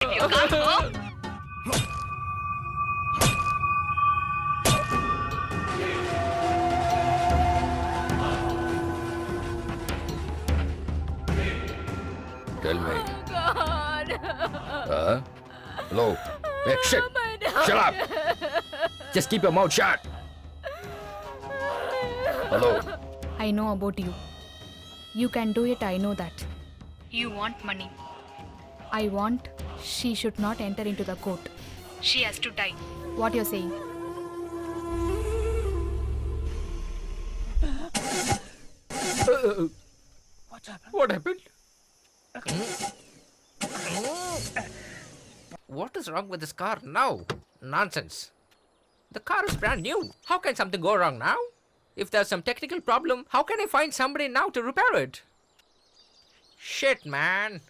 If you can't go, Tell me. God. Hello? Hey, shit! My dog. Shut up! Just keep your mouth shut! Hello? I know about you. You can do it, I know that. You want money. I want she should not enter into the court. She has to die. What you're saying? What happened? What is wrong with this car now? Nonsense. The car is brand new. How can something go wrong now? If there's some technical problem, how can I find somebody now to repair it? Shit, man.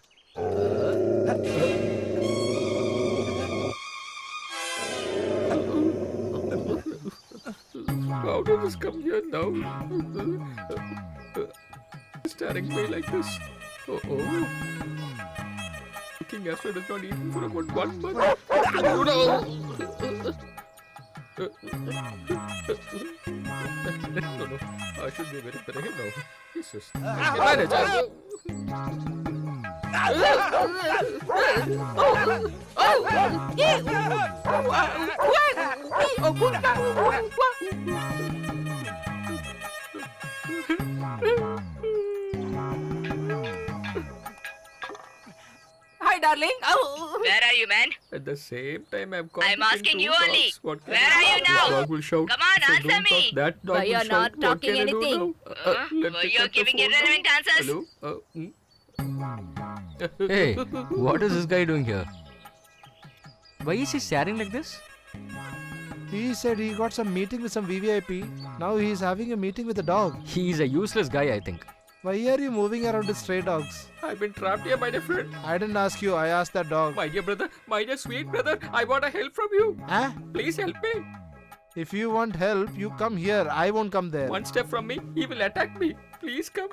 How did this come here now? Staring me like this. Oh. King Astrid has not eaten for about 1 month. Oh, no. No. I should be very better now. Jesus. Hi, darling. Oh. Where are you, man? At the same time, I'm I'm asking you only. What can Where I are do? you now? This dog will shout. Come on, If I answer don't talk, me. that dog Why will you're shout. not What talking can I do anything? now? Let Why me you're cut the giving phone now. irrelevant answers? Hello? Hey, what is this guy doing here? Why is he staring like this? He said he got some meeting with some VVIP. Now he is having a meeting with a dog. He is a useless guy, I think. Why are you moving around with stray dogs? I've been trapped here, my dear friend. I didn't ask you, I asked that dog. My dear brother, my dear sweet brother, I want a help from you. Huh? Please help me. If you want help, you come here. I won't come there. One step from me, he will attack me. Please come.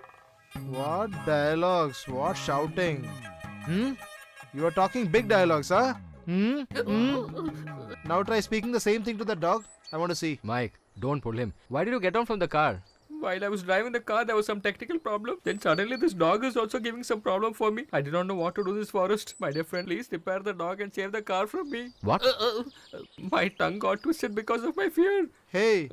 What dialogues? What shouting? You are talking big dialogues, huh? Now try speaking the same thing to the dog. I want to see. Mike, don't pull him. Why did you get down from the car? While I was driving the car, there was some technical problem. Then suddenly this dog is also giving some problem for me. I did not know what to do in this forest. My dear friend, please repair the dog and save the car from me. What? My tongue got twisted because of my fear. Hey,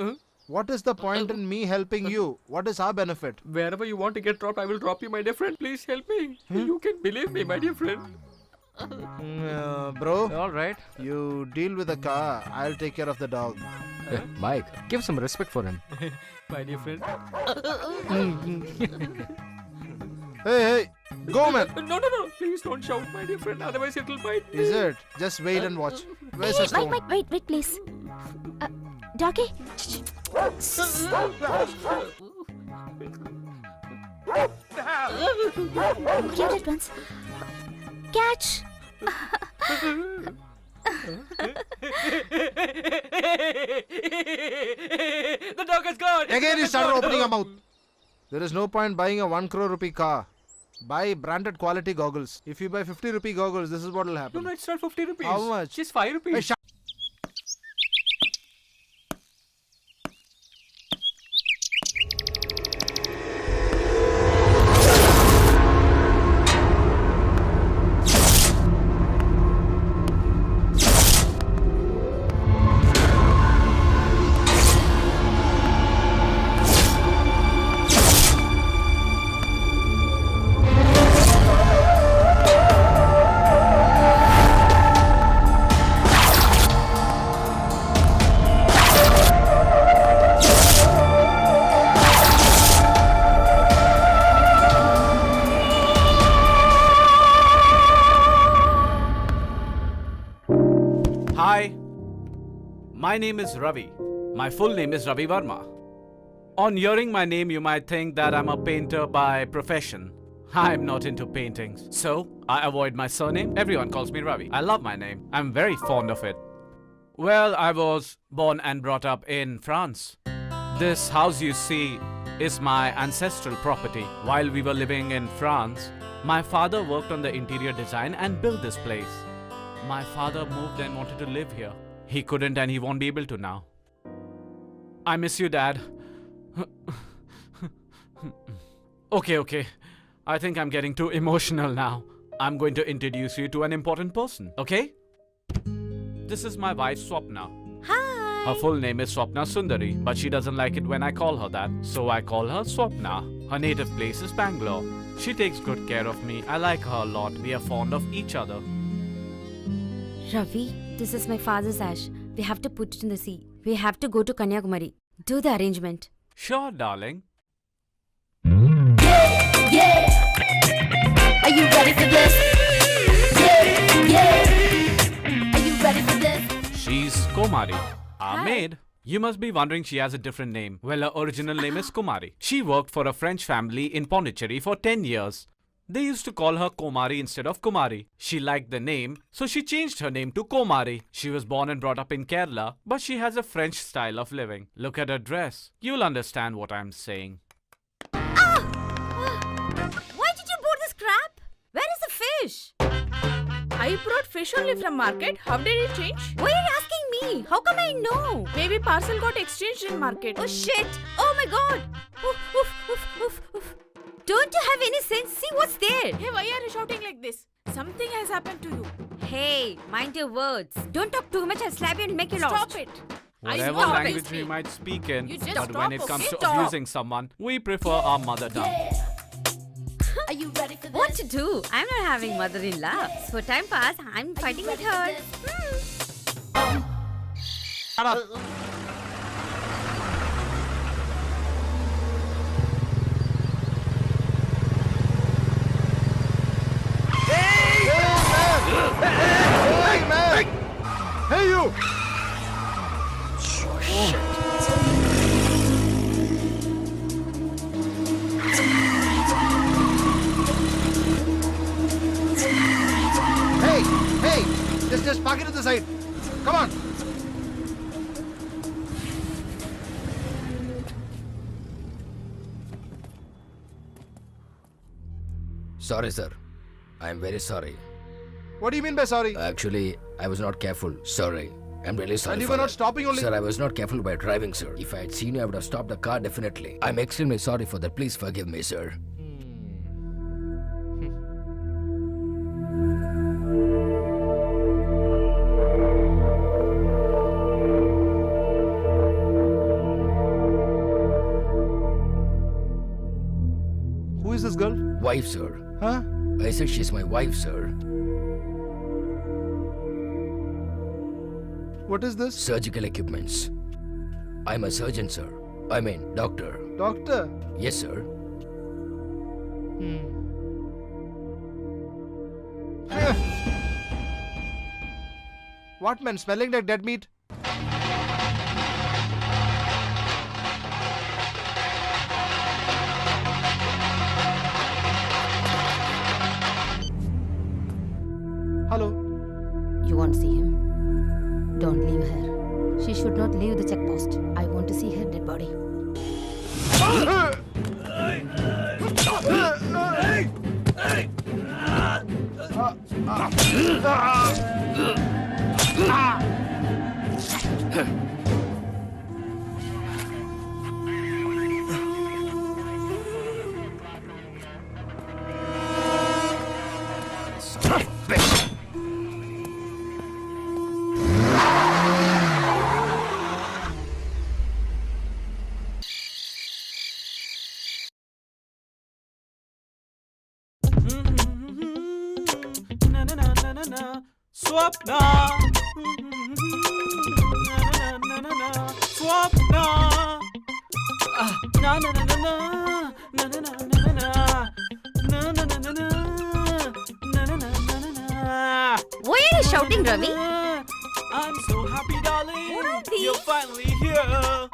what is the point in me helping you? What is our benefit? Wherever you want to get dropped, I will drop you, my dear friend. Please help me. You can believe me, my dear friend. Bro, Alright. you deal with the car. I'll take care of the dog. Mike, give some respect for him. My dear friend. Hey, go man. No. Please don't shout, my dear friend. Otherwise it will bite me. Is it? Just wait and watch. Where's the stone? Mike, wait, please. Doggy. Get it once. Catch. The dog has gone. Again you started opening your mouth. There is no point buying a 1 crore rupee car. Buy branded quality goggles. If you buy 50 rupee goggles, this is what will happen. No, it's not 50 rupees. How much? Just 5 rupees. Hey, shut. Hi, my name is Ravi. My full name is Ravi Verma. On hearing my name, you might think that I'm a painter by profession. I'm not into paintings, so I avoid my surname. Everyone calls me Ravi. I love my name. I'm very fond of it. Well, I was born and brought up in France. This house you see is my ancestral property. While we were living in France, my father worked on the interior design and built this place. My father moved and wanted to live here. He couldn't and he won't be able to now. I miss you, Dad. Okay. I think I'm getting too emotional now. I'm going to introduce you to an important person, okay? This is my wife, Swapna. Hi. Her full name is Swapna Sundari, but she doesn't like it when I call her that, so I call her Swapna. Her native place is Bangalore. She takes good care of me. I like her a lot. We are fond of each other. Ravi, this is my father's ash. We have to put it in the sea. We have to go to Kanyakumari. Do the arrangement. Sure, darling. Yeah. Are you ready for this? Yeah. Are you ready for this? She's Kumari, our Hi. maid. You must be wondering she has a different name. Well, her original name is Kumari. She worked for a French family in Pondicherry for 10 years. They used to call her Komari instead of Kumari. She liked the name, so she changed her name to Komari. She was born and brought up in Kerala, but she has a French style of living. Look at her dress. You'll understand what I'm saying. Why did you board this crap? Where is the fish? I brought fish only from market. How did it change? Why are you asking me? How come I know? Maybe parcel got exchanged in market. Oh shit! Oh my god! Oof, oof, oof, oof, oof. Don't you have any sense? See what's there? Hey, why are you shouting like this? Something has happened to you. Hey, mind your words. Don't talk too much. I'll slap you and make you lost. Stop it. Whatever stop language it. we might speak in, You just but stop, when it comes okay? to Stop. abusing someone, we prefer our mother tongue. Are you ready for this? What to do? I'm not having mother-in-law. So time pass, I'm fighting with her. Shut up. Hey, man! Hey, you! Hey! Just park it to the side. Come on. Sorry, sir. I am very sorry. What do you mean by sorry? Actually, I was not careful. Sorry. I'm really sorry. And you for were not that. stopping only. Sir, I was not careful by driving, sir. If I had seen you, I would have stopped the car definitely. I'm extremely sorry for that. Please forgive me, sir. Who is this girl? Wife, sir. Huh? I said she's my wife, sir. What is this? Surgical equipments. I'm a surgeon, sir. I mean, doctor. Doctor? Yes, sir. What man? Smelling like dead meat? Hello? You want to see him? Don't leave her. She should not leave the checkpost. I want to see her dead body. Swapna! Swapna! Na na na na na na na na na na na na na na na na na na. Why are you shouting, Ravi? I'm so happy, darling. What are these? You're finally here.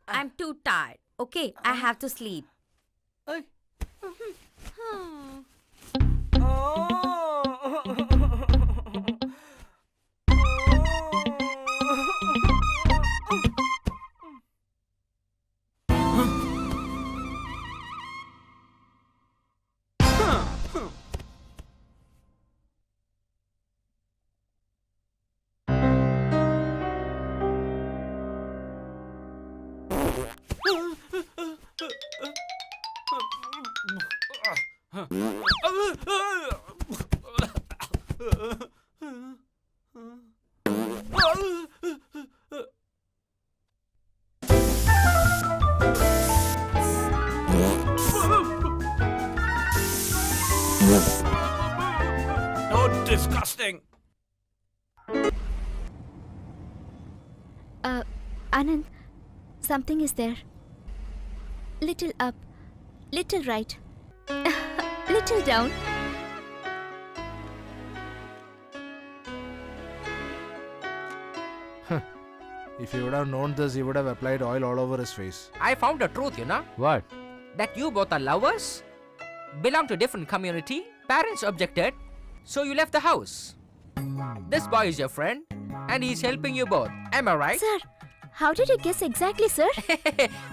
I'm too tired. Okay, I have to sleep. Ay. Oh, disgusting! Anand, something is there. Little up, little right, little down. If he would have known this, he would have applied oil all over his face. I found the truth, you know, What? that you both are lovers, belong to different community, parents objected, so you left the house. This boy is your friend, and he's helping you both. Am I right? Sir, how did you guess exactly, sir?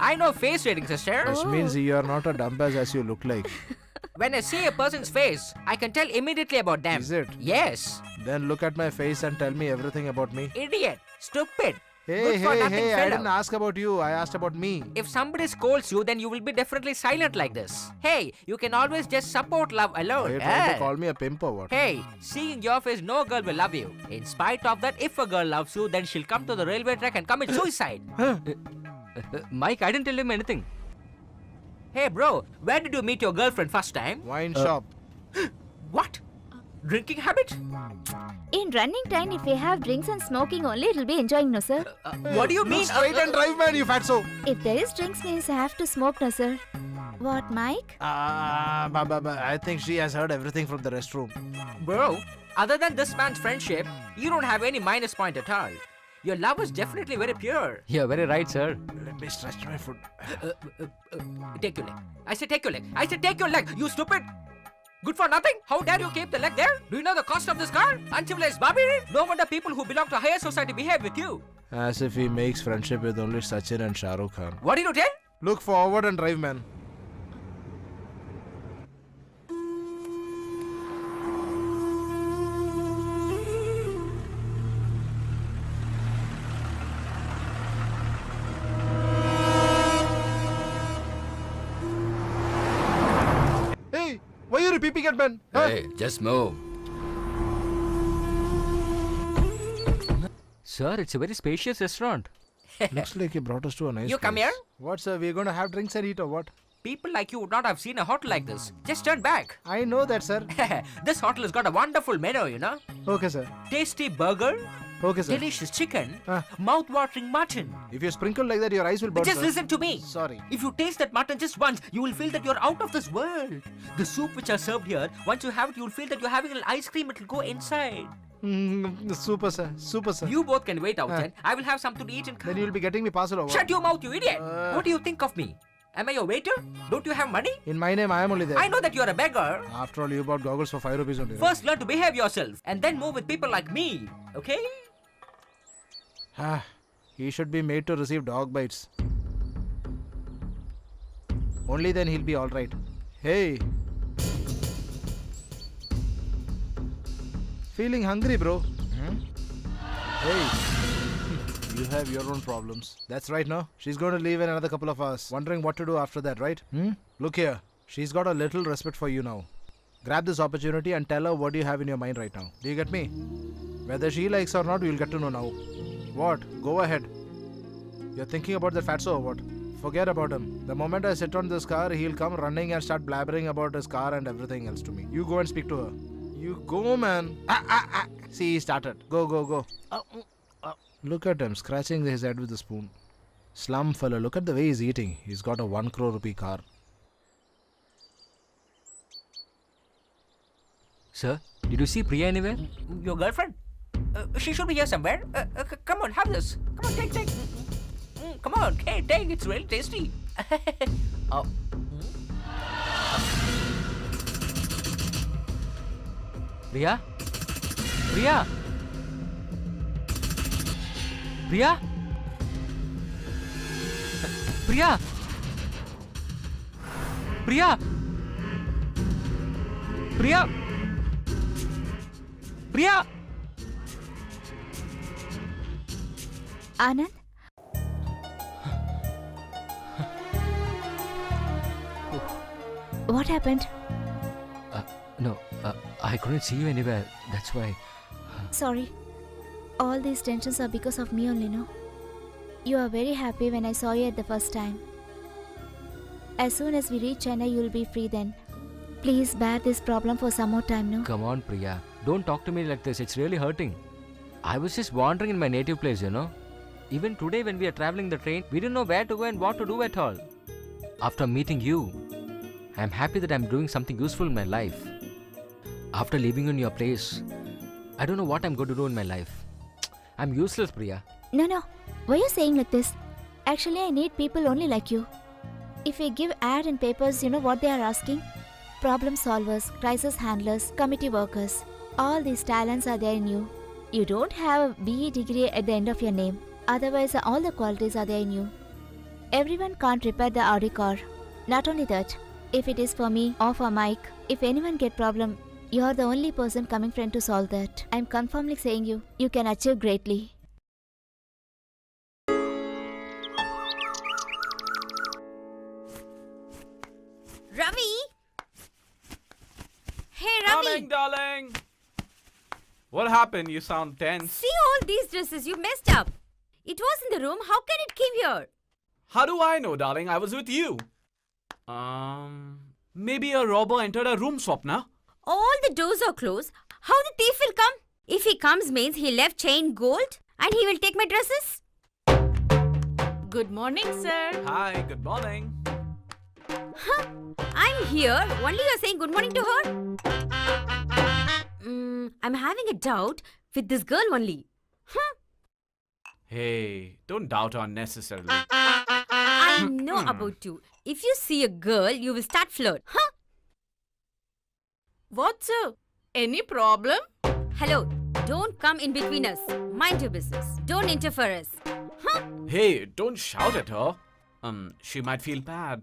I know face reading, sister. Which means you are not a dumbass as you look like. When I see a person's face, I can tell immediately about them. Is it? Yes. Then look at my face and tell me everything about me. Idiot. Stupid. Hey, Good for nothing I fellow. didn't ask about you. I asked about me. If somebody scolds you, then you will be definitely silent like this. Hey, you can always just support love Are alone. you trying eh? to call me a pimp or what? Hey, seeing your face, no girl will love you. In spite of that, if a girl loves you, then she'll come to the railway track and commit suicide. Mike, I didn't tell him anything. Hey bro, where did you meet your girlfriend first time? Wine shop. What? Drinking habit? In running time, if we have drinks and smoking only, it'll be enjoying, no, sir. What do you Look mean? straight and drive, man, you fatso. If there is drinks, means I have to smoke, no, sir. What, Mike? I think she has heard everything from the restroom. Bro, other than this man's friendship, you don't have any minus point at all. Your love is definitely very pure. You're very right, sir. Let me stretch my foot. Take your leg. I said take your leg. I said take your leg. You stupid. Good for nothing. How dare you keep the leg there? Do you know the cost of this car? Uncivilized barbarian. No wonder people who belong to higher society behave with you. As if he makes friendship with only Sachin and Shah Rukh Khan. What did you tell? Look forward and drive, man. Hey, why are you peeping at man? Huh? Hey, just move. Sir, it's a very spacious restaurant. Looks like he brought us to a nice You come place. here. What, sir? We're going to have drinks and eat or what? People like you would not have seen a hotel like this. Just turn back. I know that, sir. This hotel has got a wonderful menu, you know. Okay, sir. Tasty burger, Okay, sir. delicious chicken, Ah. mouth-watering mutton. If you sprinkle like that, your eyes will burn. Just sir. listen to me. Sorry. If you taste that mutton just once, you will feel that you're out of this world. The soup which are served here, once you have it, you'll feel that you're having an ice cream. It'll go inside. Super, sir. Super, sir. You both can wait outside. I will have something to eat and Then you'll be getting me parcel or what? Shut your mouth, you idiot! Uh. What do you think of me? Am I your waiter? Don't you have money? In my name, I am only there. I know that you're a beggar. After all, you bought goggles for 5 rupees only. right? First, learn to behave yourself, and then move with people like me. Okay? He should be made to receive dog bites. Only then he'll be alright. Hey. Feeling hungry, bro? Hey. You have your own problems. That's right, no? She's going to leave in another couple of hours. Wondering what to do after that, right? Look here. She's got a little respect for you now. Grab this opportunity and tell her what you have in your mind right now. Do you get me? Whether she likes or not, you'll get to know now. What? Go ahead. You're thinking about the fatso or what? Forget about him. The moment I sit on this car, he'll come running and start blabbering about his car and everything else to me. You go and speak to her. You go, man. See, he started. Go, go, go. Look at him, scratching his head with a spoon. Slum fella, look at the way he's eating. He's got a 1 crore rupee car. Sir, did you see Priya anywhere? Your girlfriend? She should be here somewhere. Come on, have this. Come on, take. Come on, take. It's really tasty. Oh. Priya? Priya? Priya? Priya? Priya? Priya? Priya? Anand? What happened? I couldn't see you anywhere. That's why. Sorry. All these tensions are because of me only, no? You are very happy when I saw you at the first time. As soon as we reach Chennai, you will be free then. Please bear this problem for some more time, no? Come on, Priya. Don't talk to me like this. It's really hurting. I was just wandering in my native place, you know. Even today when we are traveling the train, we didn't know where to go and what to do at all. After meeting you, I'm happy that I'm doing something useful in my life. After leaving in your place, I don't know what I'm going to do in my life. I'm useless, Priya. No. Why are you saying like this? Actually, I need people only like you. If we give ad in papers, you know what they are asking? Problem solvers, crisis handlers, committee workers. All these talents are there in you. You don't have a BE degree at the end of your name. Otherwise, all the qualities are there in you. Everyone can't repair the Audi car. Not only that, if it is for me or for Mike, if anyone get problem, you are the only person coming friend to solve that. I'm confirmly saying you can achieve greatly. Ravi! Hey, Ravi! Coming, darling. What happened? You sound tense. See all these dresses, you messed up. It was in the room, how can it came here? How do I know, darling? I was with you. Maybe a robber entered a room, Swapna. All the doors are closed. How the thief will come? If he comes means he left chain gold and he will take my dresses. Good morning, sir. Hi, good morning. I'm here. Only you're saying good morning to her? I'm having a doubt with this girl only. Hey, don't doubt unnecessarily. I know about you. If you see a girl, you will start flirt. What, sir? Any problem? Hello, don't come in between us. Mind your business. Don't interfere us. Hey, don't shout at her. She might feel bad.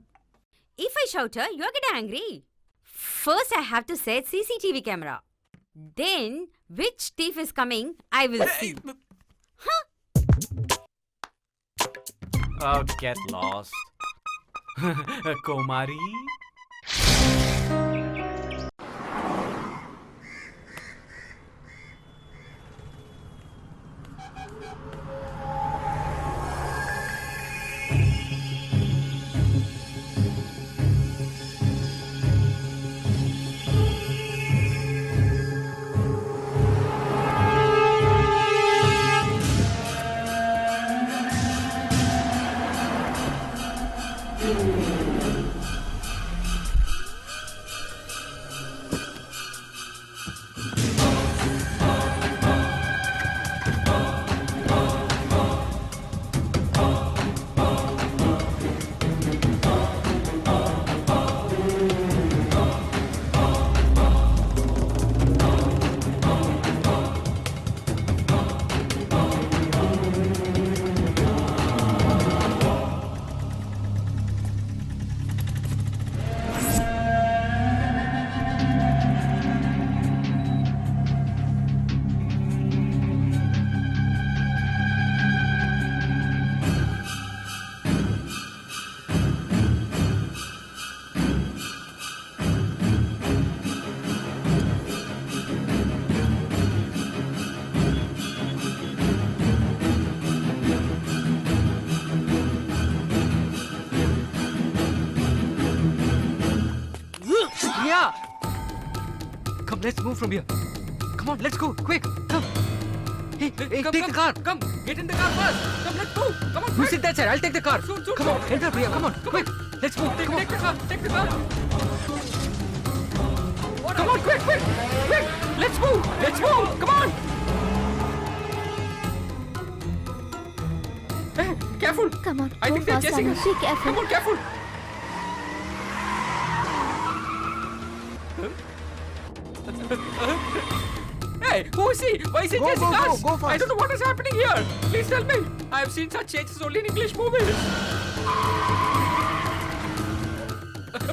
If I shout her, you're getting angry. First, I have to set CCTV camera. Then, which thief is coming, I will see. Oh, get lost. Komari? Priya! Come, let's move from here. Come on, let's go. Quick, come. Hey, take the car. Come, get in the car first. Come, let's move. Come on, You quick. sit that side. I'll take the car. Soon, Come on, enter, Priya. Come on, quick. Let's move. Take Come on. the car, take the car. Come on, quick. Let's move. Come on. Hey, careful. Come on, I go think they're fast, chasing Anand. us. Be careful. Come on, careful. Hey, who is he? Why is he chasing us? Go fast. I don't know what is happening here. Please tell me. I have seen such chases only in English movies.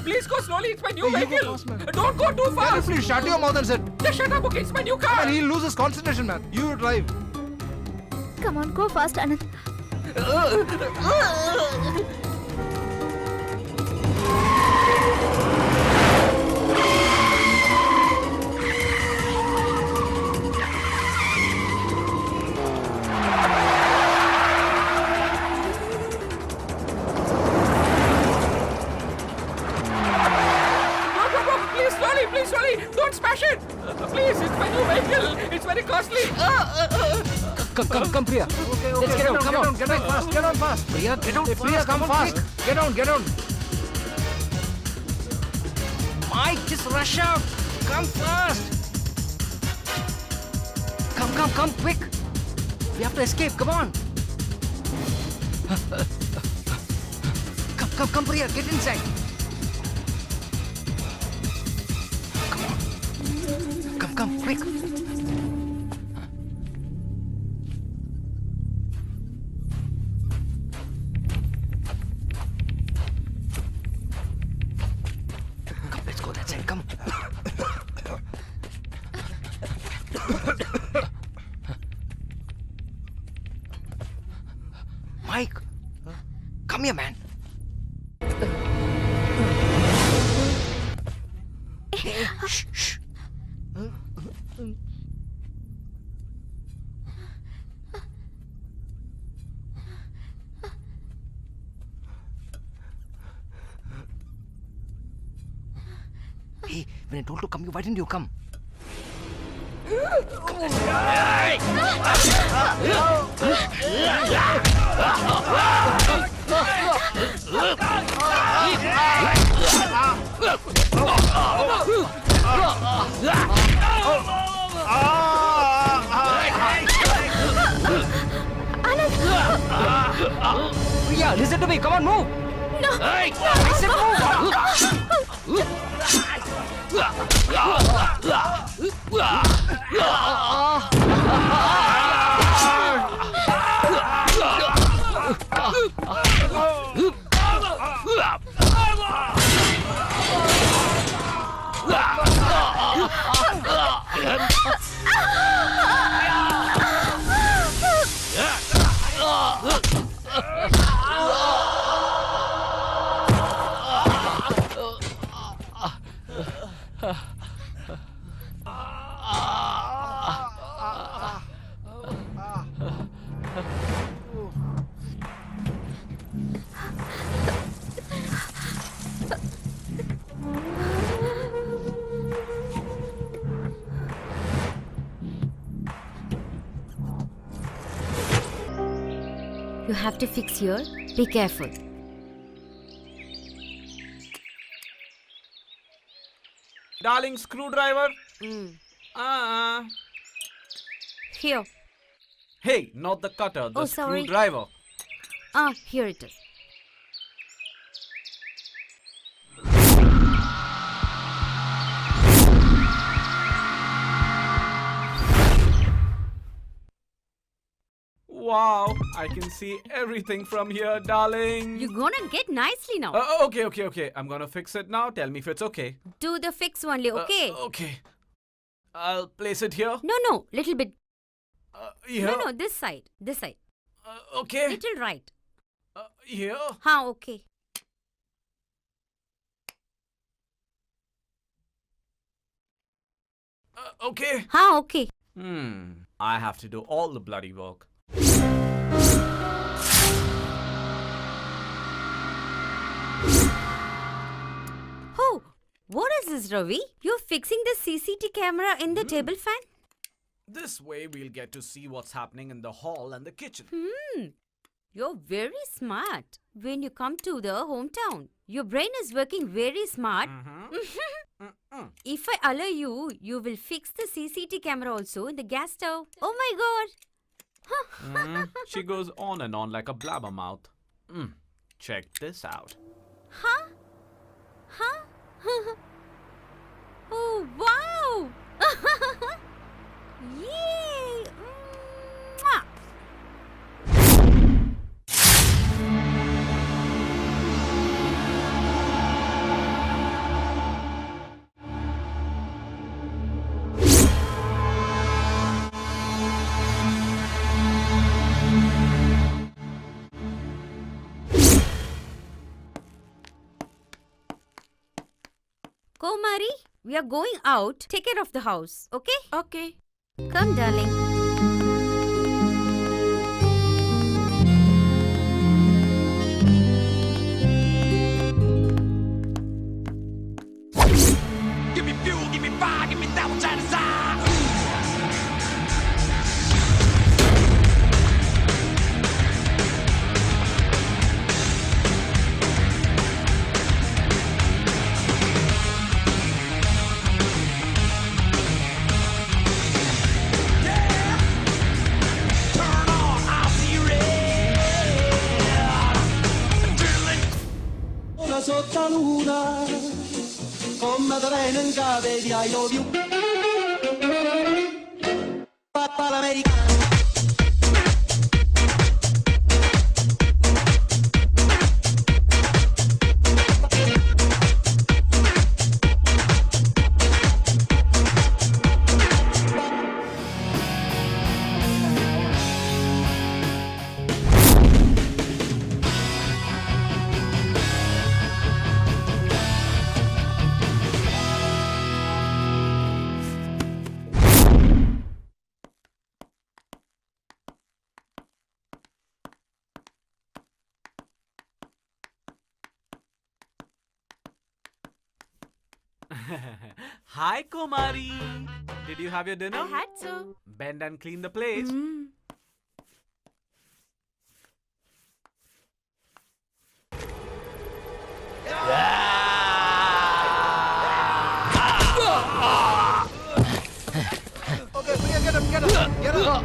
Please go slowly. It's my new Hey, you go vehicle. fast, man. Don't go too fast. Please shut your mouth and sit. Just shut up, okay? It's my new car. Man, he'll lose his concentration, man. You drive. Come on, go fast, Anand. please, it's my new vehicle. It's very costly. Come, Priya. Okay, Let's get out. Come on. Get on fast. Get on fast. Priya, get out Hey, fast. Priya, come on, fast. quick. Get on. Mike, just rush out. Come fast. Come, quick. We have to escape. Come on. Come, Priya, get inside. Come on. Come, quick. Come, let's go that side. Come. Mike, come here, man. Hey, shh. Hey, when I told to come, why didn't you come? Priya, listen to me. Come on, move. No. Hey, I said move. You have to fix here. Be careful. Darling screwdriver. Here. Hey, not the cutter, the Oh, sorry. screwdriver. Here it is. Wow, I can see everything from here, darling. You're gonna get nicely now. Okay. I'm gonna fix it now. Tell me if it's okay. Do the fix only, okay? Okay. I'll place it here. No, little bit. Here. No, this side. This side. Okay. Little right. Here. Okay. Okay. Okay. I have to do all the bloody work. Oh, what is this, Ravi? You're fixing the CCTV camera in the table fan? This way we'll get to see what's happening in the hall and the kitchen. You're very smart when you come to the hometown. Your brain is working very smart. If I allow you, you will fix the CCTV camera also in the gas stove. Oh my god. She goes on and on like a blabbermouth. Check this out. Huh? Oh, wow! Yay! Mwah! Komari, we are going out. Take care of the house, okay? Okay. Come, darling. Give me fuel, give me fire, give me that which I desire. Venom, baby, I love you. Papa l'America. Hi, Kumari. Did you have your dinner? I had so. Bend and clean the plates. Okay, Priya, get up, get up, get up.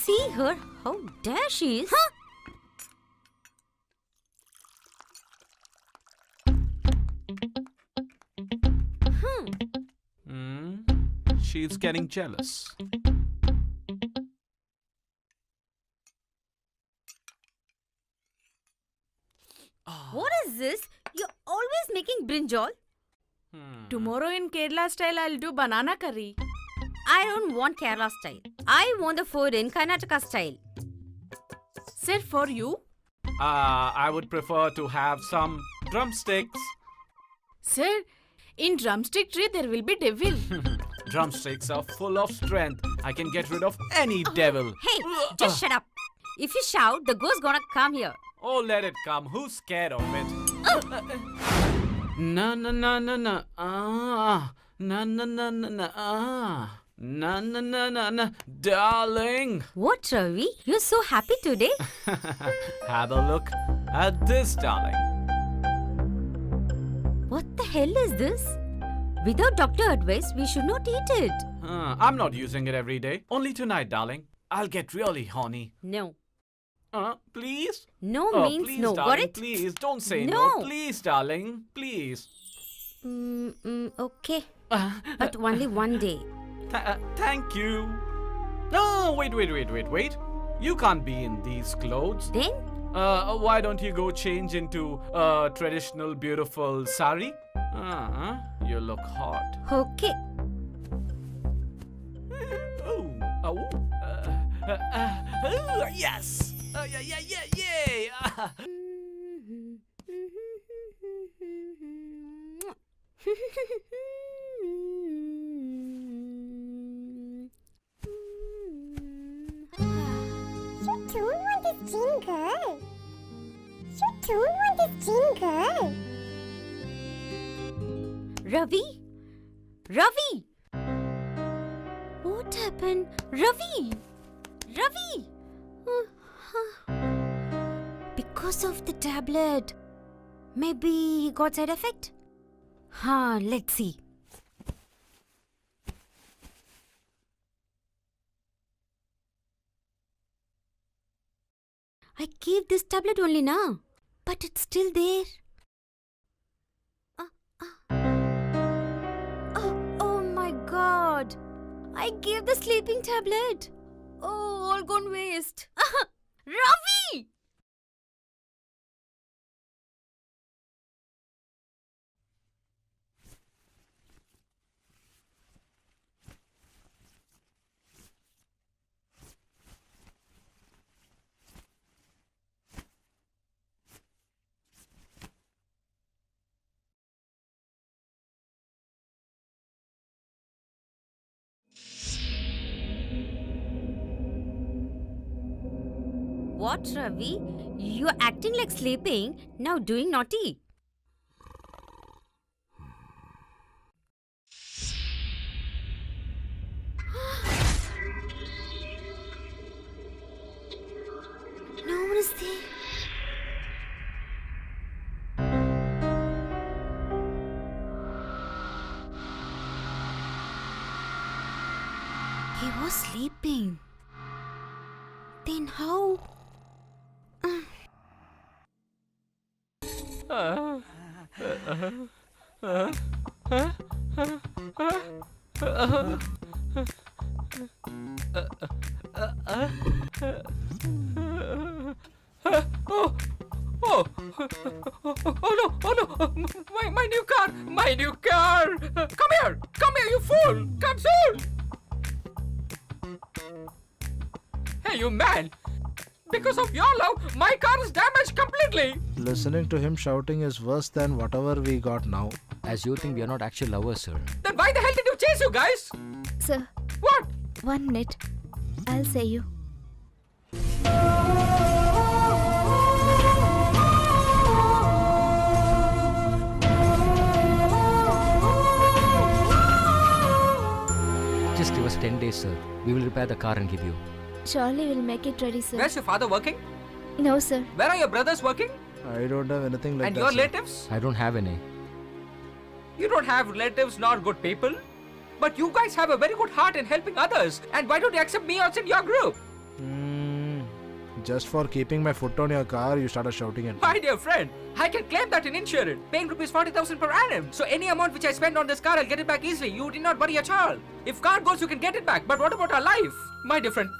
See her? How dare she is? She's getting jealous. What is this? You're always making brinjal. Tomorrow in Kerala style, I'll do banana curry. I don't want Kerala style. I want the food in Karnataka style. Sir, for you? I would prefer to have some drumsticks. Sir, in drumstick tree there will be devil. Drumsticks are full of strength. I can get rid of any devil. Hey, just shut up. If you shout, the ghost gonna come here. Oh, let it come. Who's scared of it? Na na na na na. Ah. Na na na na na. Ah. Na na na na na. Darling. What, Ravi? You're so happy today. Have a look at this, darling. What the hell is this? Without doctor advice, we should not eat it. I'm not using it every day. Only tonight, darling. I'll get really horny. No. Please? No Oh, means please, no. darling, Got it? Please, don't say No. no. Please, darling. Please. Okay. But only one day. Thank you. No, wait. You can't be in these clothes. Then? Why don't you go change into traditional beautiful sari? You look hot. Okay. Yes. Yeah. You don't want this gin girl. You don't want this gin girl. Ravi? Ravi? What happened? Ravi? Ravi? Because of the tablet. Maybe he got side effect? Let's see. I gave this tablet only now, but it's still there. Oh my god! I gave the sleeping tablet. Oh, all gone waste. Ravi! What, Ravi? You're acting like sleeping, now doing naughty. No one is there. He was sleeping. Then how? Oh no! My new car! My new car! Come here, you fool! Come soon! Hey, you man! Because of your love, my car is damaged completely! Listening to him shouting is worse than whatever we got now. As you think we are not actual lovers, sir. Then why the hell did you chase you guys? Sir, What? 1 minute. I'll say you. Just give us 10 days, sir. We will repair the car and give you. Surely we'll make it ready, sir. Where's your father working? No, sir. Where are your brothers working? I don't have anything like And that. your sir. relatives? I don't have any. You don't have relatives nor good people? But you guys have a very good heart in helping others. And why don't you accept me also in your group? Just for keeping my foot on your car, you started shouting at me. My dear friend, I can claim that in insurance, paying rupees 40,000 per annum. So any amount which I spend on this car, I'll get it back easily. You did not worry at all. If car goes, you can get it back. But what about our life? My dear friend,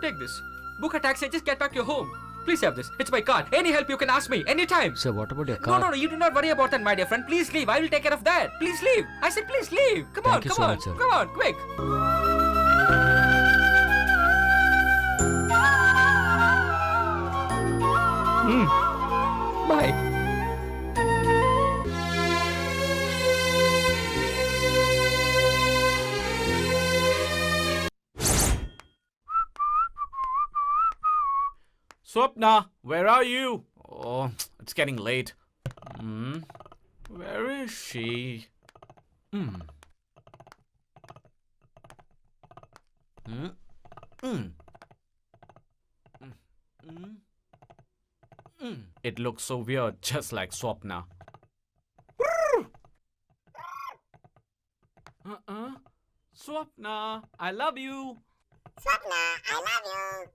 take this. Book a taxi and just get back to your home. Please have this. It's my car. Any help you can ask me, anytime. Sir, what about your car? No, you do not worry about that, my dear friend. Please leave. I will take care of that. Please leave. I said please leave. Come Thank on, you come so on. much, sir. Come on, quick. Bye. Swapna, where are you? Oh, it's getting late. Where is she? It looks so weird, just like Swapna. Swapna, I love you. Swapna, I love you.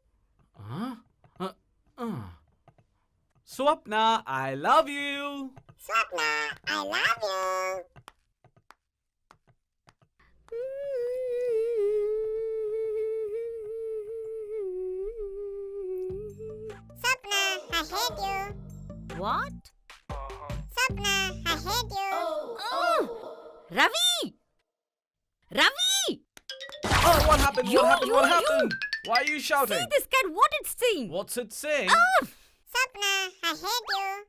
Swapna, I love you. Swapna, I love you. Swapna, I hate you. What? Swapna, I hate you. Ravi! Ravi! Oh, what happened? You, what happened? you, What you. happened? Why are you shouting? See this cat, what it's saying? What's it saying? Swapna, I hate you.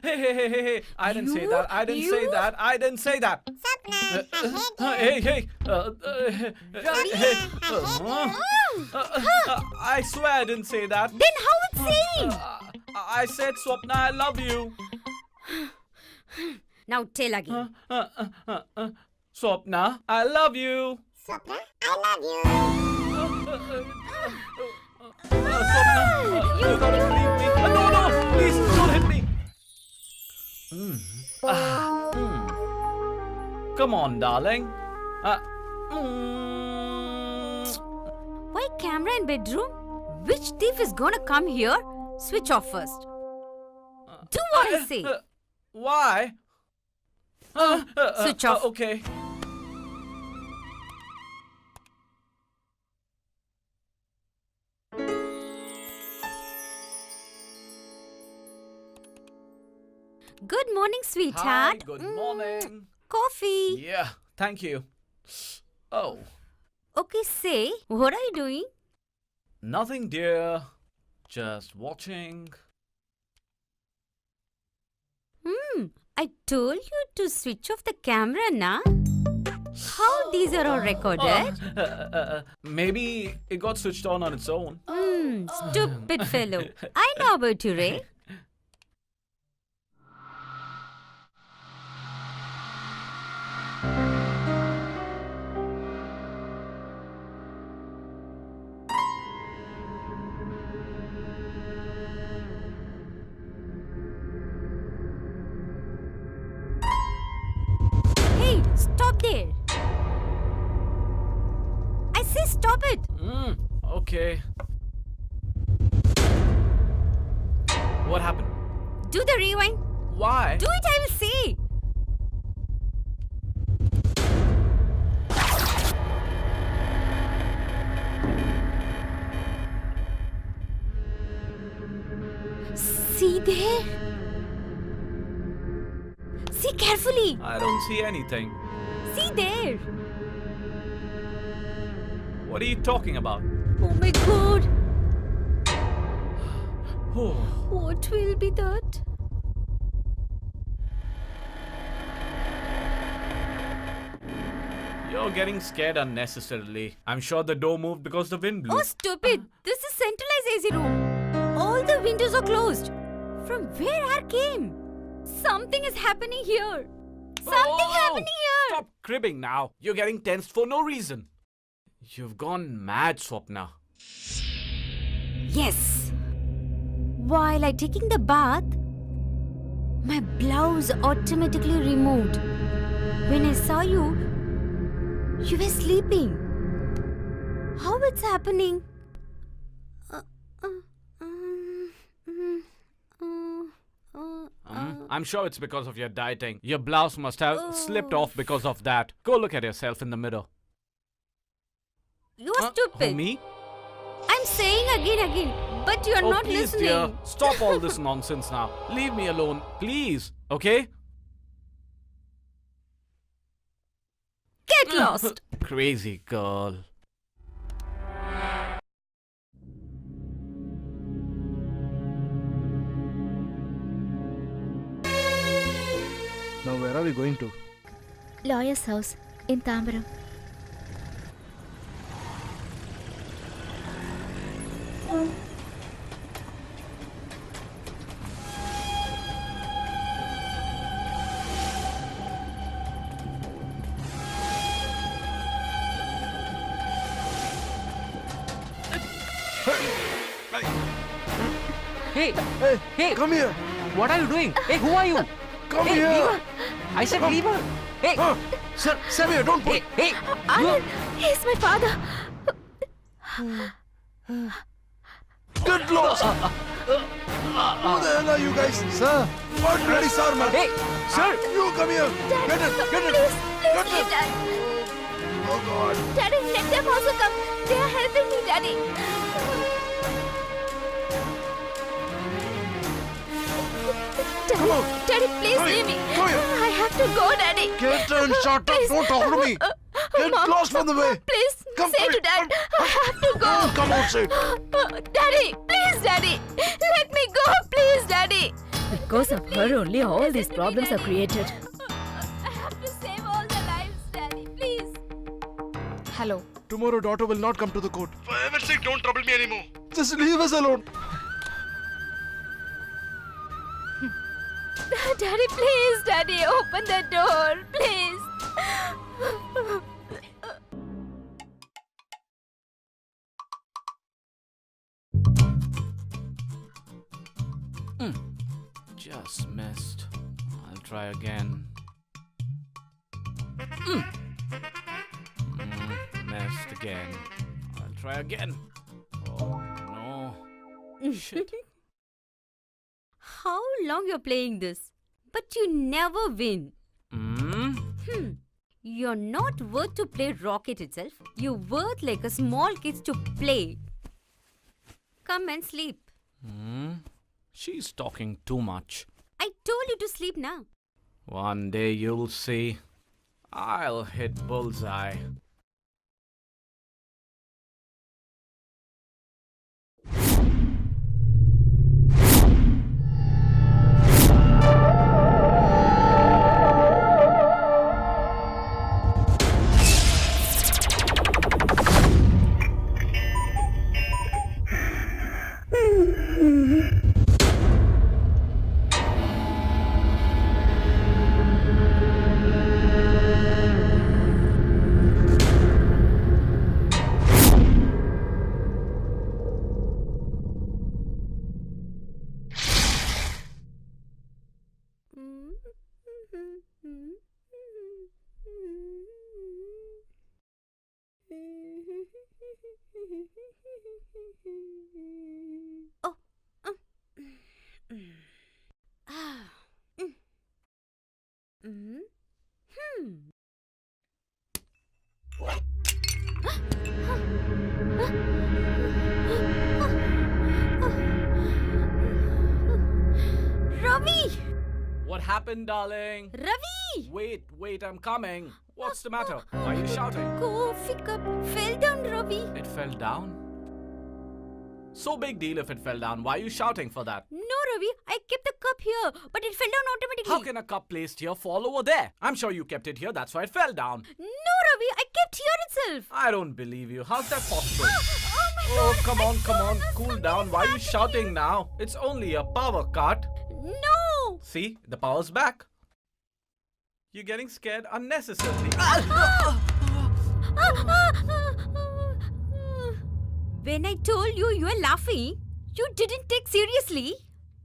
Hey, I didn't say You- that. I didn't say you- that. I didn't say that. Swapna, I hate you. Hey. I swear I didn't say that. Then how it's saying? I said, Swapna, I love you. Now tell again. Swapna, I love you. Swapna, I love you. Swapna, you gotta leave me. No, please don't hit me. Come on, darling. Why camera in bedroom? Which thief is gonna come here? Switch off first. Do what I say. Why? Switch off. Okay. Good morning, Hi, sweetheart. good morning. Coffee. Yeah, thank you. Oh, Okay, say, what are you doing? nothing, dear. Just watching. I told you to switch off the camera, na? How these are all recorded? Maybe it got switched on its own. Stupid fellow. I know about you, Ray. Hey, stop there. I say stop it. Okay. What happened? Do the rewind. Why? Do it, I will say. See there? See carefully. I don't see anything. See there. What are you talking about? Oh my god. Oh, What will be that? you're getting scared unnecessarily. I'm sure the door moved because the wind blew. Oh, stupid. This is centralized AC room. All the windows are closed. From where air came? Something is happening here. Something happening here. Stop cribbing now. You're getting tensed for no reason. You've gone mad, Swapna. Yes. While I taking the bath, my blouse automatically removed. When I saw you, you were sleeping. How it's happening? I'm sure it's because of your dieting. Your blouse must have slipped off because of that. Go look at yourself in the mirror. You are stupid. Me? I'm saying again, but you are not please, listening. dear. Stop all this nonsense now. Leave me alone, please. Okay? Get lost. Crazy girl. Now, where are we going to? Lawyer's house in Tambaram. Hey, Hey, hey, come here. what are you doing? Hey, who are you? Come Hey, here. leave her. I said leave her. Hey, Sir, come here. Don't hey, put. hey. Anand, he's my father. Get lost. Who the hell are you guys? Sir. What bloody sir, man? Hey, sir. You come here. Get it. Get it. Please Get leave it. Dad. Oh, God. Daddy, let them also come. They are helping me, Daddy. Come on. Daddy, please Come leave here. me. Come here. I have to go, Daddy. Get in. Shut up. Please. Don't talk to me. Get Mom, lost from the way. Please Come, say come, to Dad, come. I have to go. Oh, come on, say. Daddy, please, Daddy. Let me go, please, Daddy. Because of her only all these problems are created. I have to save all the lives, Daddy. Please. Hello. Tomorrow, daughter will not come to the court. For heaven's sake, don't trouble me anymore. Just leave us alone. Daddy, please, Daddy, open the door, please. Just missed. I'll try again. Missed again. I'll try again. Oh no. Shit. How long you're playing this? But you never win. You're not worth to play rocket itself. You're worth like a small kids to play. Come and sleep. She's talking too much. I told you to sleep now. One day you'll see. I'll hit bullseye. Oh. Ravi! What happened, darling? Ravi! Wait, I'm coming. What's the matter? Why are you shouting? Coffee cup fell down, Ravi. It fell down? So big deal if it fell down. Why are you shouting for that? No, Ravi, I kept the cup here, but it fell down automatically. How can a cup placed here fall over there? I'm sure you kept it here, that's why it fell down. No, Ravi, I kept here itself. I don't believe you. How's that possible? Oh my Oh, God. come on, I cool something down. is Why are you happening. shouting now? It's only a power cut. No. See, the power's back. You're getting scared unnecessarily. When I told you you were laughing, you didn't take seriously.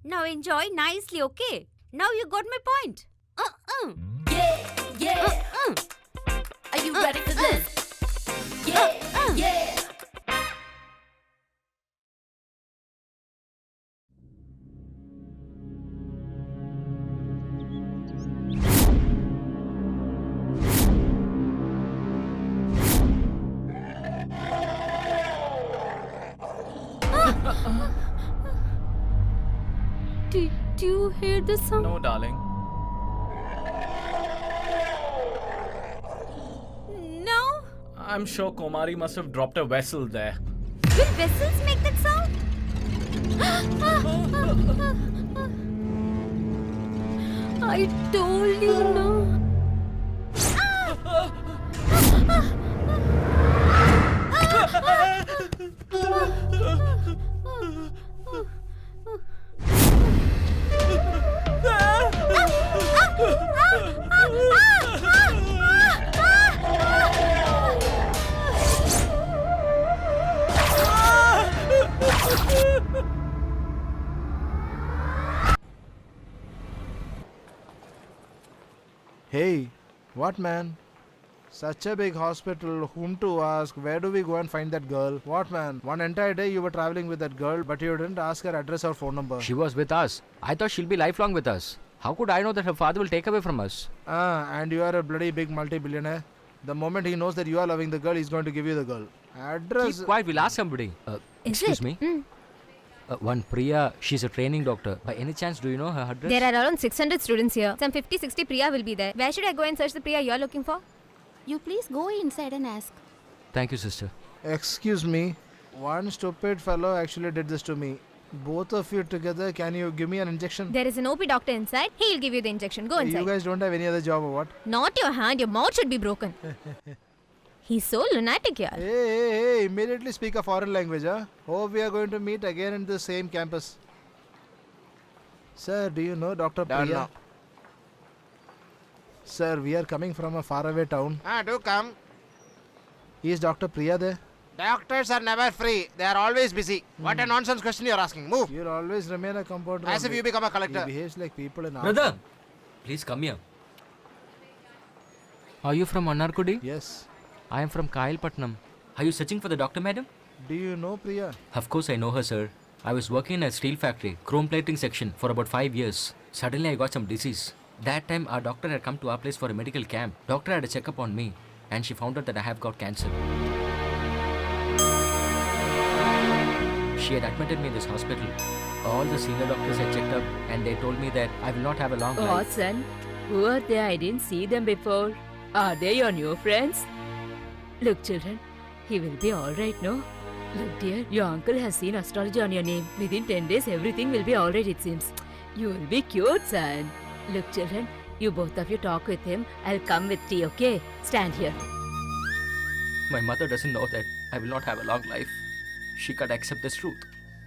Now enjoy nicely, okay? Now you got my point. Yeah. Are you ready for this? Yeah. Did you hear the sound? No, darling. No? I'm sure Komari must have dropped a vessel there. Will vessels make that sound? I told you no. Hey, what man? Such a big hospital, whom to ask? Where do we go and find that girl? What man? One entire day you were traveling with that girl, but you didn't ask her address or phone number. She was with us. I thought she'll be lifelong with us. How could I know that her father will take away from us? And you are a bloody big multi-billionaire. The moment he knows that you are loving the girl, he's going to give you the girl. Address. Keep quiet, we'll ask somebody. Excuse me. One Priya, she's a training doctor. By any chance, do you know her address? There are around 600 students here. Some 50-60 Priya will be there. Where should I go and search the Priya you're looking for? You please go inside and ask. Thank you, sister. Excuse me. One stupid fellow actually did this to me. Both of you together, can you give me an injection? There is an OP doctor inside. He'll give you the injection. Go inside. You guys don't have any other job or what? Not your hand. Your mouth should be broken. He's so lunatic here. Hey, immediately speak a foreign language, huh? Hope we are going to meet again in the same campus. Sir, do you know Dr. Don't Priya? know. Sir, we are coming from a faraway town. Do come. Is Dr. Priya there? Doctors are never free. They are always busy. What a nonsense question you are asking. Move. You'll always remain a compounder. As if you become a He collector. behaves like people in our Brother, please come here. Are you from Annarkudi? Yes. I am from Kailpatnam. Are you searching for the doctor, madam? Do you know Priya? Of course, I know her, sir. I was working in a steel factory, chrome plating section, for about 5 years. Suddenly, I got some disease. That time, our doctor had come to our place for a medical camp. Doctor had a checkup on me, and she found out that I have got cancer. She had admitted me in this hospital. All the senior doctors had checked up, and they told me that I will not have a long life. son, who are they? I didn't see them before. Are they your new friends? Look, children, he will be alright, no? Look, dear, your uncle has seen astrology on your name. Within 10 days, everything will be alright, it seems. You will be cured, son. Look, children, you both of you talk with him. I'll come with tea, okay? Stand here. My mother doesn't know that I will not have a long life. She can't accept this truth.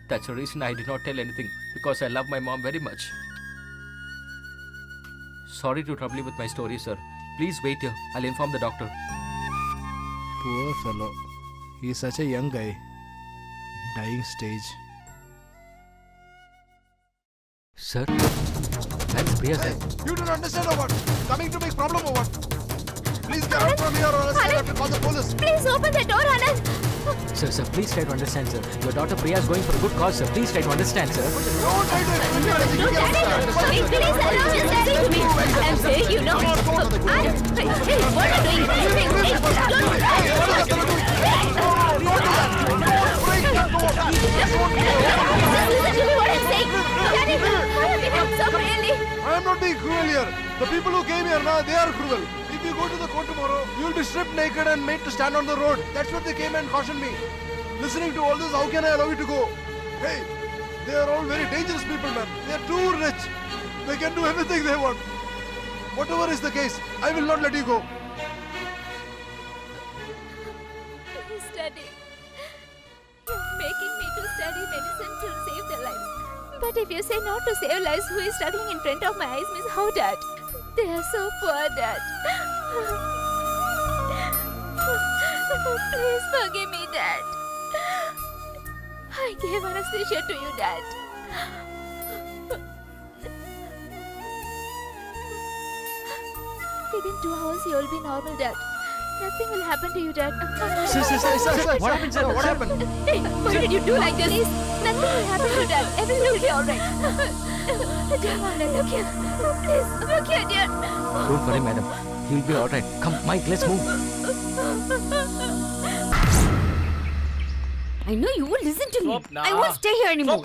That's the reason I did not tell anything, because I love my mom very much. Sorry to trouble you with my story, sir. Please wait here. I'll inform the doctor. Poor fellow. He's such a young guy. Dying stage. Sir? I'm Priya, sir. You don't understand or what? Coming to make problem or what? Please get out from here or else I'll have to call the police. Please open the door, Anand. Sir, please try to understand, sir. Your daughter Priya is going for a good cause, sir. Please try to understand, sir. Don't try to explain me anything. You can't understand. Please allow this daddy to me. I'm saying you know. Hey, what are you doing? Hey, listen to me what I'm saying. Daddy, why have you become so cruelly? I am not being cruel here. The people who came here now, they are cruel. If you go to the court tomorrow, you will be stripped naked and made to stand on the road. That's what they came and cautioned me. Listening to all this, how can I allow you to go? Hey, they are all very dangerous people, man. They are too rich. They can do everything they want. Whatever is the case, I will not let you go. Please study. You're making me to study medicine to save their lives. But if you say not to save lives, who is struggling in front of my eyes, Miss How, Dad? They are so poor, Dad. Please forgive me, Dad. I gave anesthesia to you, Dad. Within 2 hours, you will be normal, Dad. Nothing will happen to you, Dad. Sir. What happened, sir? What happened? Hey, why did you do like this? Please, nothing will happen to you, Dad. Everything will be alright. Dear Mother, look here. Please, look here, dear. Don't worry, madam. He'll be alright. Come, Mike, let's move. I know you won't listen to me. Swapna. I won't stay here anymore.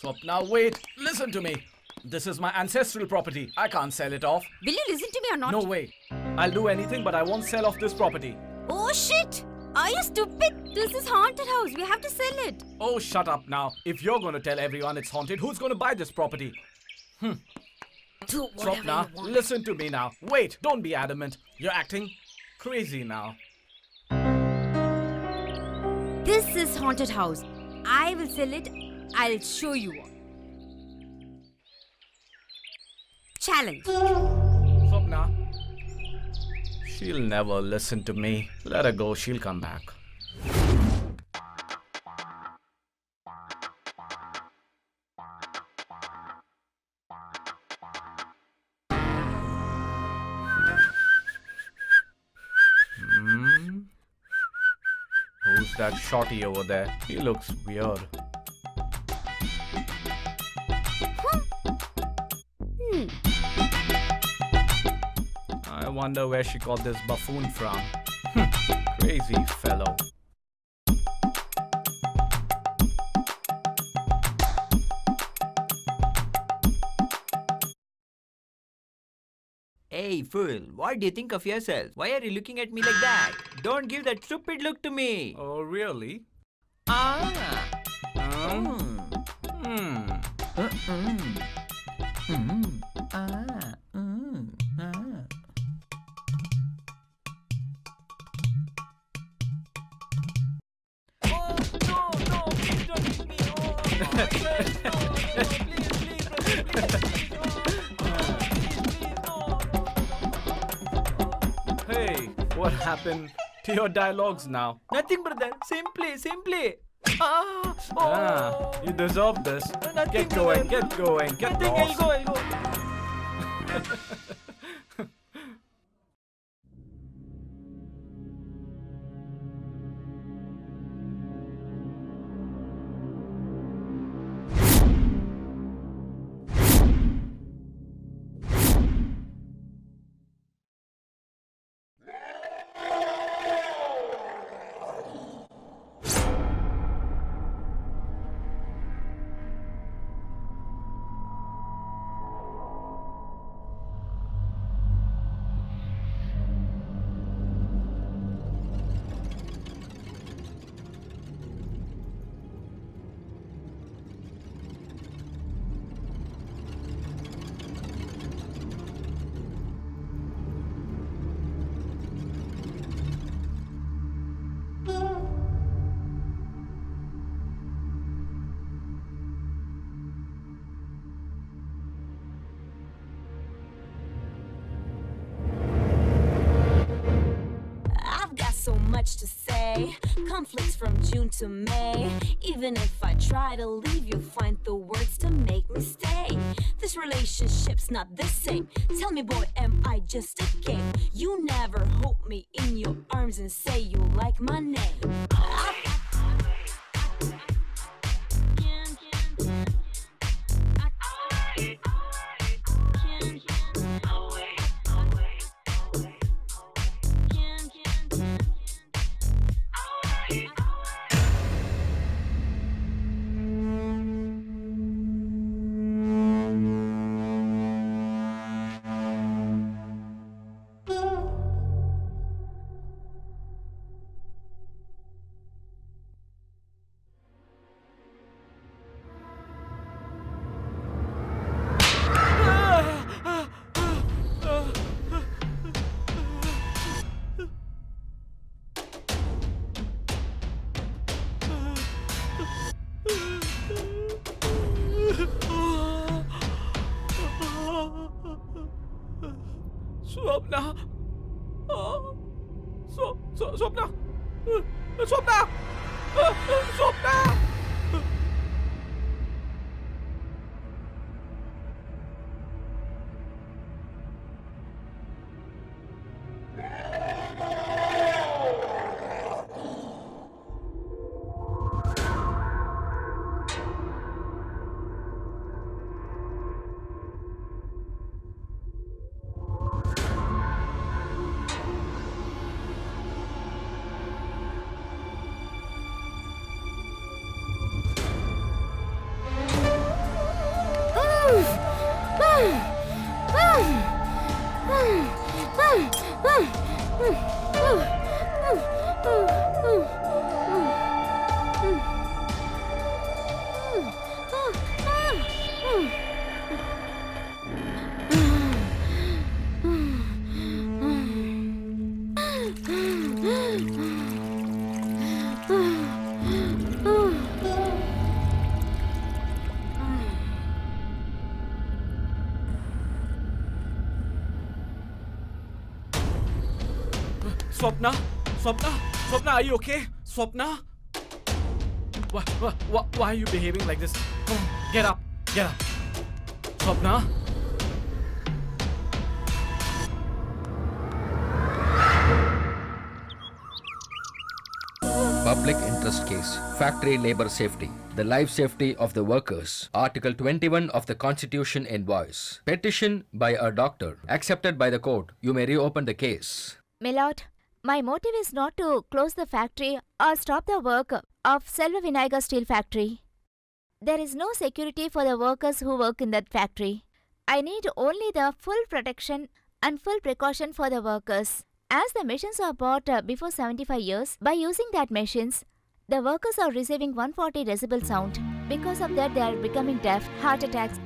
Swapna, wait. Listen to me. This is my ancestral property. I can't sell it off. Will you listen to me or not? No way. I'll do anything, but I won't sell off this property. Oh shit! Are you stupid? This is haunted house. We have to sell it. Oh, shut up now. If you're going to tell everyone it's haunted, who's going to buy this property? Do whatever Swapna, you want. listen to me now. Wait, don't be adamant. You're acting crazy now. This is haunted house. I will sell it. I'll show you all. Challenge. Swapna, she'll never listen to me. Let her go, she'll come back. Who's that shorty over there? He looks weird. I wonder where she got this buffoon from. Crazy fellow. Hey fool, what do you think of yourself? Why are you looking at me like that? Don't give that stupid look to me. Oh, really? Ah. Hey, what happened to your dialogues now? Nothing, brother. Simply. Ah, You deserve this. Nothing, Get going, brother. get going, get Nothing, lost. I'll go. So much to say, conflicts from June to May. Even if I try to leave, you'll find the words to make me stay. This relationship's not the same. Tell me, boy, am I just a game? You never hold me in your arms and say you like my name. Swapna. Swapna. Swapna. Swapna. Swapna, are you okay? Swapna? Why are you behaving like this? Come on, get up. Swapna? Public interest case. Factory labor safety. The life safety of the workers. Article 21 of the Constitution invoice. Petition by a doctor. Accepted by the court. You may reopen the case. Milord, my motive is not to close the factory or stop the work of Selva Vinayagar Steel Factory. There is no security for the workers who work in that factory. I need only the full protection and full precaution for the workers. As the machines are bought before 75 years, by using that machines, the workers are receiving 140 decibel sound. Because of that, they are becoming deaf, heart attacks,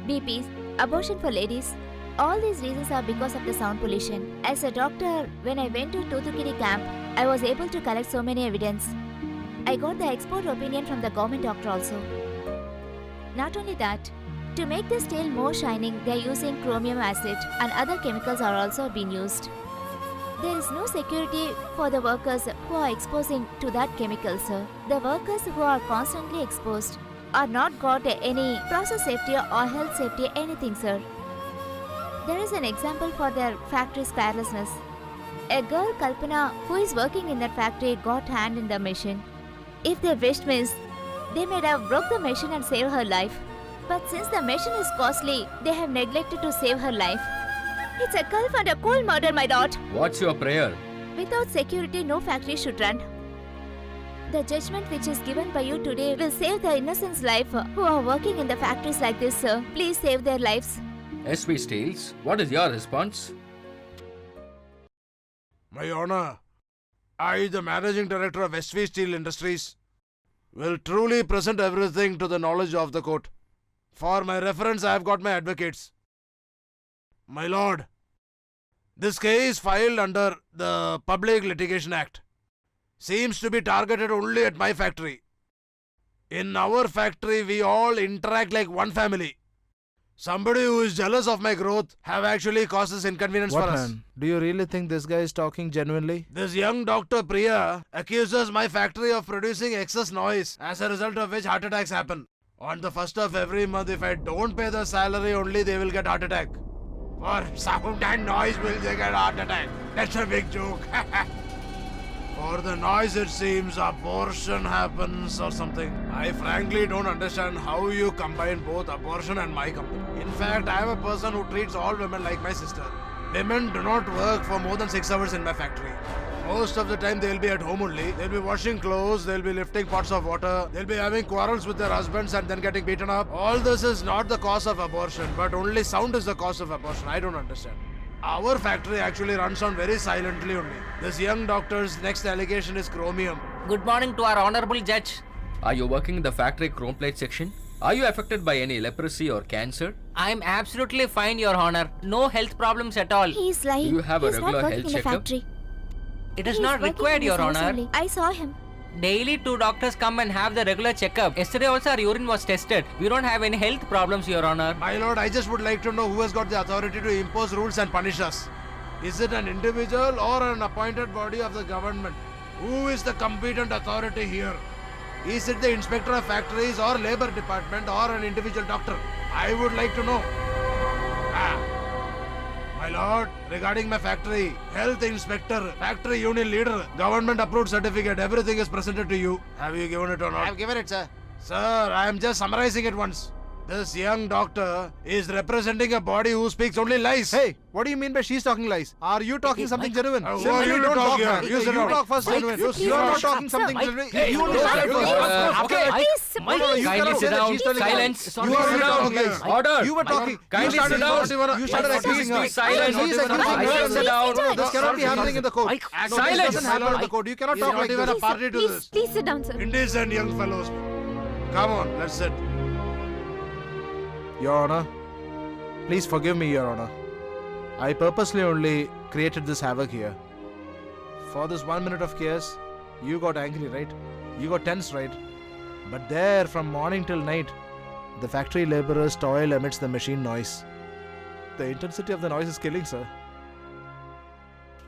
BPs, abortion for ladies. All these reasons are because of the sound pollution. As a doctor, when I went to Thuthukudi camp, I was able to collect so many evidence. I got the expert opinion from the government doctor also. Not only that, to make the steel more shining, they are using chromium acid and other chemicals are also being used. There is no security for the workers who are exposing to that chemical, sir. The workers who are constantly exposed are not got any process safety or health safety anything, sir. There is an example for their factory's carelessness. A girl, Kalpana, who is working in that factory, got hand in the machine. If they wished means, they may have broke the machine and saved her life. But since the machine is costly, they have neglected to save her life. It's a gulf and a cold murder, my lord. What's your prayer? Without security, no factory should run. The judgment which is given by you today will save the innocents' life who are working in the factories like this, sir. Please save their lives. SV Steels, what is your response? My Honor, I, the Managing Director of SV Steel Industries, will truly present everything to the knowledge of the court. For my reference, I have got my advocates. My lord, this case filed under the Public Litigation Act seems to be targeted only at my factory. In our factory, we all interact like one family. Somebody who is jealous of my growth have actually caused this inconvenience for us. Do you really think this guy is talking genuinely? This young Dr. Priya accuses my factory of producing excess noise, as a result of which heart attacks happen. On the 1st of every month, if I don't pay the salary only, they will get heart attack. For sound and noise will they get heart attack. That's a big joke. For the noise, it seems abortion happens or something. I frankly don't understand how you combine both abortion and my company. In fact, I am a person who treats all women like my sister. Women do not work for more than 6 hours in my factory. Most of the time they will be at home only. They'll be washing clothes, they'll be lifting pots of water, they'll be having quarrels with their husbands and then getting beaten up. All this is not the cause of abortion, but only sound is the cause of abortion. I don't understand. Our factory actually runs on very silently only. This young doctor's next allegation is chromium. Good morning to our honorable judge. Are you working in the factory chrome plate section? Are you affected by any leprosy or cancer? I'm absolutely fine, Your Honor. No health problems at all. He is lying. Do you have a He's not regular working health in the checkup? factory. It is He not working required, in his Your house Honor. only. I saw him. Daily 2 doctors come and have the regular checkup. Yesterday also our urine was tested. We don't have any health problems, Your Honor. My lord, I just would like to know who has got the authority to impose rules and punish us. Is it an individual or an appointed body of the government? Who is the competent authority here? Is it the inspector of factories or labor department or an individual doctor? I would like to know. My lord, regarding my factory, health inspector, factory union leader, government approved certificate, everything is presented to you. Have you given it or not? I have given it, sir. Sir, I am just summarizing it once. This young doctor is representing a body who speaks only lies. Hey, what do you mean by she's talking lies? Are you talking something genuine? Who are you to talk here? You talk first, genuine. You are not talking something genuine. You only start first. Okay. Kindly sit down. Silence. You are talking lies. Order. You were talking. Kindly sit down. You started accusing her. Please be silent. She is accusing I her. can sit down. No, this cannot be happening in the court. Silence. This doesn't happen in the court. You cannot He's talk not like even a this. party to this. Please sit down, sir. Indecent young fellows. Come on, let's sit. Your Honor, please forgive me, Your Honor. I purposely only created this havoc here. For this 1 minute of chaos, you got angry, right? You got tense, right? But there, from morning till night, the factory laborers toil amidst the machine noise. The intensity of the noise is killing, sir.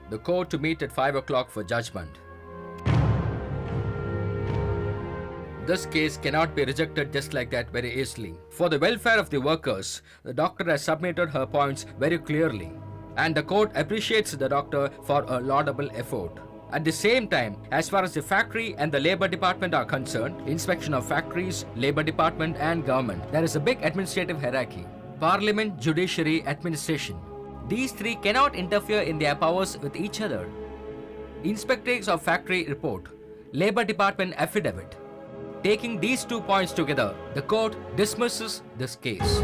The court to meet at 5 o'clock for judgment. This case cannot be rejected just like that very easily. For the welfare of the workers, the doctor has submitted her points very clearly, and the court appreciates the doctor for a laudable effort. At the same time, as far as the factory and the labor department are concerned, inspection of factories, labor department and government, there is a big administrative hierarchy. Parliament, judiciary, administration. These three cannot interfere in their powers with each other. Inspectors of factory report, labor department affidavit. Taking these 2 points together, the court dismisses this case.